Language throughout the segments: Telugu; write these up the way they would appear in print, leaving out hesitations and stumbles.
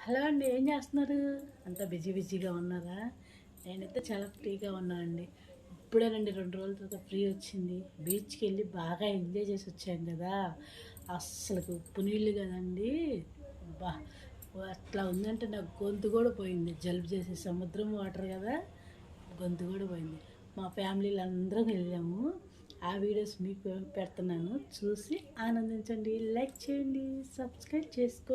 హలో అండి, ఏం చేస్తున్నారు? అంతా బిజీగా ఉన్నారా? నేనైతే చాలా ఫ్రీగా ఉన్నానండి. ఇప్పుడే 2 రోజుల తర్వాత ఫ్రీ వచ్చింది. బీచ్కి వెళ్ళి బాగా ఎంజాయ్ చేసి వచ్చాం కదా. అస్సలు ఉప్పు నీళ్ళు కదండి. బా అట్లా ఉందంటే నాకు గొంతు కూడా పోయింది. జలుబు చేసే సముద్రం వాటర్ కదా, గొంతు కూడా పోయింది. మా ఫ్యామిలీలు అందరం వెళ్ళాము. ఆ వీడియోస్ మీకు పెడుతున్నాను, చూసి ఆనందించండి. లైక్ చేయండి, సబ్స్క్రైబ్ చేసుకో.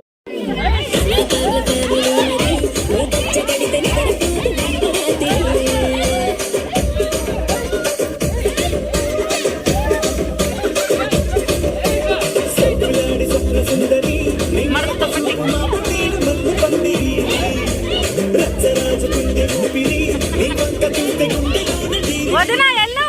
వదినా ఎల్లు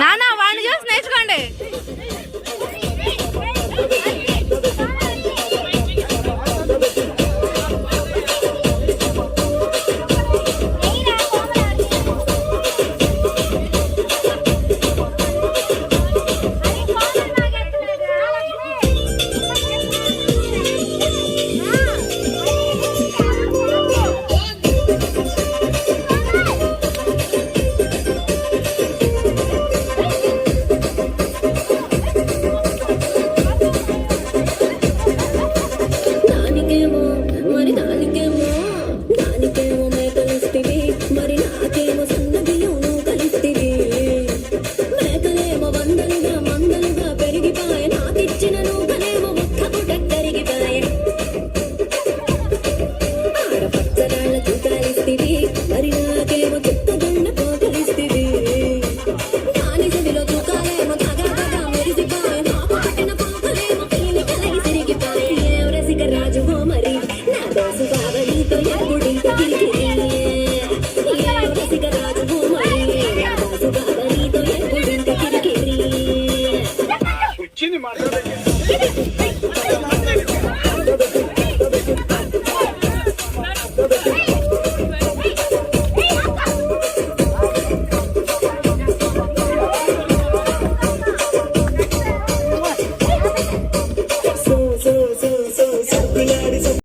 నానా వాడిని చూసి నేర్చుకోండి. మేకలేమో వందలుగా మందలుగా పెరిగిపోయే నాకిచ్చిన నువ్వు